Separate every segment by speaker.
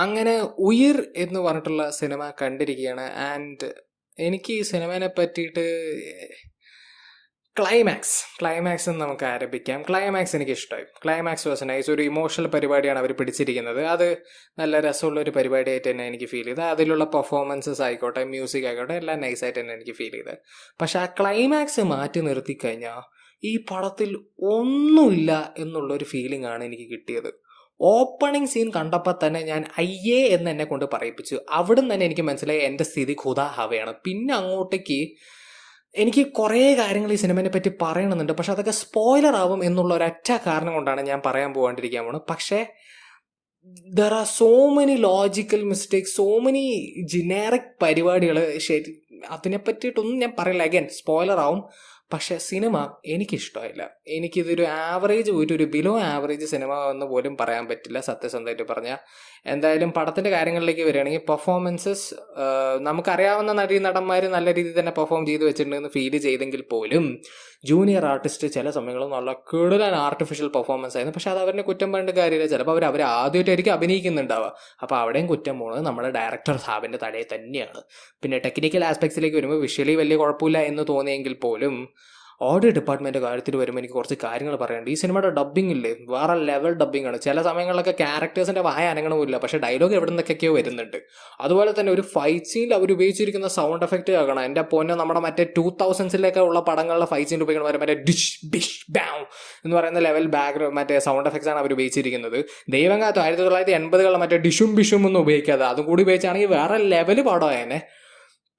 Speaker 1: അങ്ങനെ ഉയിർ എന്ന് പറഞ്ഞിട്ടുള്ള സിനിമ കണ്ടിരിക്കുകയാണ്. ആൻഡ് എനിക്ക് ഈ സിനിമയെ പറ്റിയിട്ട് ക്ലൈമാക്സ് എന്ന് നമുക്ക് ആരംഭിക്കാം. ക്ലൈമാക്സ് എനിക്ക് ഇഷ്ടമായി. Climax was nice. ഒരു ഇമോഷണൽ പരിപാടിയാണ് അവർ പിടിച്ചിരിക്കുന്നത്. അത് നല്ല രസമുള്ള ഒരു പരിപാടിയായിട്ട് തന്നെ എനിക്ക് ഫീൽ ചെയ്തത്. അതിലുള്ള പെർഫോമൻസസ് ആയിക്കോട്ടെ, മ്യൂസിക് ആയിക്കോട്ടെ, എല്ലാം നൈസായിട്ട് തന്നെ എനിക്ക് ഫീൽ ചെയ്തത്. പക്ഷെ ആ ക്ലൈമാക്സ് മാറ്റി നിർത്തിക്കഴിഞ്ഞാൽ ഈ പടത്തിൽ ഒന്നുമില്ല എന്നുള്ളൊരു ഫീലിംഗ് ആണ് എനിക്ക് കിട്ടിയത്. ഓപ്പണിംഗ് സീൻ കണ്ടപ്പോൾ തന്നെ ഞാൻ അയ്യേ എന്ന് എന്നെ കൊണ്ട് പറയിപ്പിച്ചു. അവിടുന്ന് തന്നെ എനിക്ക് മനസ്സിലായി എൻ്റെ സ്ഥിതി ഖുദാ ഹവയാണ്. പിന്നെ അങ്ങോട്ടേക്ക് എനിക്ക് കുറേ കാര്യങ്ങൾ ഈ സിനിമയെ പറ്റി പറയണമെന്നുണ്ട്. പക്ഷെ അതൊക്കെ സ്പോയിലർ ആവും എന്നുള്ള ഒരൊറ്റ കാരണം കൊണ്ടാണ് ഞാൻ പറയാൻ പോകാണ്ടിരിക്കാൻ പോകുന്നത്. പക്ഷേ there are so many logical mistakes, so many generic പരിപാടികൾ. ശരി, അതിനെ പറ്റിയിട്ടൊന്നും ഞാൻ പറയില്ല, അഗൈൻ സ്പോയിലർ ആവും. പക്ഷെ സിനിമ എനിക്കിഷ്ടമായില്ല. എനിക്കിതൊരു ആവറേജ് പോയിട്ട് ഒരു ബിലോ ആവറേജ് സിനിമ എന്ന് പോലും പറയാൻ പറ്റില്ല സത്യസന്ധമായിട്ട് പറഞ്ഞാൽ. എന്തായാലും പടത്തിൻ്റെ കാര്യങ്ങളിലേക്ക് വരികയാണെങ്കിൽ പെർഫോമൻസസ് നമുക്കറിയാവുന്ന നടന്മാർ നല്ല രീതിയിൽ തന്നെ പെർഫോം ചെയ്ത് വെച്ചിട്ടുണ്ടെന്ന് ഫീൽ ചെയ്തെങ്കിൽ പോലും ജൂനിയർ ആർട്ടിസ്റ്റ് ചില സമയങ്ങളിൽ നല്ല കൂടുതൽ ആർട്ടിഫിഷ്യൽ പെർഫോമൻസ് ആയിരുന്നു. പക്ഷെ അത് അവരുടെ കുറ്റം പറഞ്ഞ കാര്യമില്ല. ചിലപ്പോൾ അവർ ആദ്യമായിട്ടായിരിക്കും അഭിനയിക്കുന്നുണ്ടാവുക. അപ്പോൾ അവിടെയും കുറ്റം പോകുന്നത് നമ്മുടെ ഡയറക്ടർ സാബിൻ്റെ തലയിൽ തന്നെയാണ്. പിന്നെ ടെക്നിക്കൽ ആസ്പെക്ട്സിലേക്ക് വരുമ്പോൾ വിഷ്വലി വലിയ കുഴപ്പമില്ല എന്ന് തോന്നിയെങ്കിൽ പോലും ഓഡിയോ ഡിപ്പാർട്ട്മെൻറ്റ് കാര്യത്തിൽ വരുമ്പോൾ എനിക്ക് കുറച്ച് കാര്യങ്ങൾ പറയാനുണ്ട്. ഈ സിനിമയുടെ ഡബ്ബിംഗ് ഇല്ലേ, വേറെ ലെവൽ ഡബ്ബിംഗ് ആണ്. ചില സമയങ്ങളിലൊക്കെ ക്യാരക്ടേഴ്സിൻ്റെ വായ അനങ്ങണമില്ല, പക്ഷേ ഡയലോഗ് എവിടെ നിന്നൊക്കെയോ വരുന്നുണ്ട്. അതുപോലെ തന്നെ ഒരു ഫൈറ്റ് സീനിൽ അവർ ഉപയോഗിച്ചിരിക്കുന്ന സൗണ്ട് എഫക്റ്റ് ആകണം. എൻ്റെ പൊന്നെ, നമ്മുടെ മറ്റേ 2000s ഉള്ള പടങ്ങളിലെ ഫൈറ്റ് സീൻ ഉപയോഗിക്കുന്ന മറ്റേ ഡിഷ് ബിഷ് ബാം എന്ന് പറയുന്ന ലെവൽ ബാക്ക്ഗ്രൗണ്ട് മറ്റേ സൗണ്ട് എഫക്ട്സ് ആണ് അവർ ഉപയോഗിച്ചിരിക്കുന്നത്. ദൈവം കാലത്ത് 1980 മറ്റേ ഡിഷും ബിഷും ഒന്നും ഉപയോഗിക്കാതെ അതും കൂടി ഉപയോഗിച്ചാണെങ്കിൽ വേറെ ലെവൽ പടമായേനെ.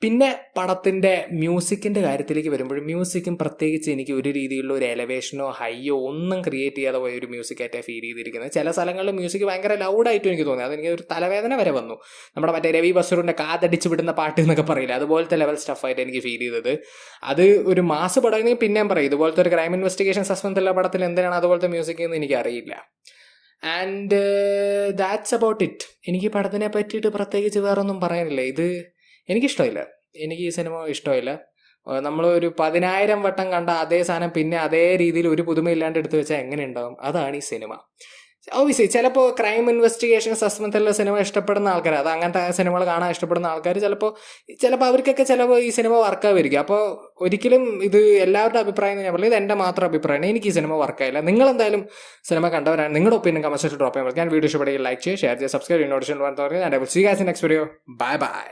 Speaker 1: പിന്നെ പടത്തിൻ്റെ മ്യൂസിക്കിൻ്റെ കാര്യത്തിലേക്ക് വരുമ്പോൾ മ്യൂസിക്കും പ്രത്യേകിച്ച് എനിക്ക് ഒരു രീതിയിലുള്ള ഒരു എലവേഷനോ ഹൈയോ ഒന്നും ക്രിയേറ്റ് ചെയ്യാതെ പോയ ഒരു മ്യൂസിക്കായിട്ടാണ് ഫീൽ ചെയ്തിരിക്കുന്നത്. ചില സ്ഥലങ്ങളിൽ മ്യൂസിക് ഭയങ്കര ലൗഡായിട്ടും എനിക്ക് തോന്നി. അതെനിക്ക് ഒരു തലവേദന വരെ വന്നു. നമ്മുടെ മറ്റേ രവി ബസൂറിൻ്റെ കാതടിച്ച് വിടുന്ന പാട്ട് എന്നൊക്കെ പറയില്ല, അതുപോലത്തെ ലെവൽ സ്റ്റഫായിട്ട് എനിക്ക് ഫീൽ ചെയ്തത്. അത് ഒരു മാസ് പടമെങ്കിൽ പിന്നെയും പറയും, ഇതുപോലത്തെ ഒരു ക്രൈം ഇൻവെസ്റ്റിഗേഷൻ സസ്പെൻസുള്ള പടത്തിൽ എന്തിനാണ് അതുപോലത്തെ മ്യൂസിക് എന്ന് എനിക്കറിയില്ല. And that's about it. എനിക്ക് പടത്തിനെ പറ്റിയിട്ട് പ്രത്യേകിച്ച് വേറൊന്നും പറയാനില്ല. ഇത് എനിക്കിഷ്ടമില്ല. എനിക്ക് ഈ സിനിമ ഇഷ്ടമില്ല. നമ്മൾ ഒരു 10,000 വട്ടം കണ്ട അതേ സാധനം പിന്നെ അതേ രീതിയിൽ ഒരു പുതുമയില്ലാണ്ട് എടുത്തു വെച്ചാൽ എങ്ങനെ ഉണ്ടാവും? അതാണ് ഈ സിനിമ. ഓബിയസ്ലി ചിലപ്പോൾ ക്രൈം ഇൻവെസ്റ്റിഗേഷൻ സസ്പെൻസുള്ള സിനിമ ഇഷ്ടപ്പെടുന്ന ആൾക്കാർ, അത് അങ്ങനത്തെ സിനിമകൾ കാണാൻ ഇഷ്ടപ്പെടുന്ന ആൾക്കാർ ചിലപ്പോൾ അവർക്കൊക്കെ ചിലപ്പോൾ ഈ സിനിമ വർക്കാവുമായിരിക്കും. അപ്പോൾ ഒരിക്കലും ഇത് എല്ലാവരുടെ അഭിപ്രായം ഞാൻ പറയുന്നത്, ഇത് എൻ്റെ മാത്രം അഭിപ്രായമാണ്. എനിക്ക് ഈ സിനിമ വർക്കായില്ല. നിങ്ങളെന്തായാലും സിനിമ കണ്ടവരാണ്, നിങ്ങളുടെ ഒപ്പീനിയൻ കമന്റ് സെക്ഷനിൽ ഡ്രോപ്പ് ചെയ്യാൻ. ഞാൻ വീഡിയോ ഇഷ്ടപ്പെടുകയും ലൈക്ക് ചെയ്യുക, ഷെയർ ചെയ്യുക, സബ്സ്ക്രൈബ്, നോട്ടിഫിക്കേഷൻ പറഞ്ഞാൽ ഞാൻ നെക്സ്റ്റ് വീഡിയോ. Bye bye.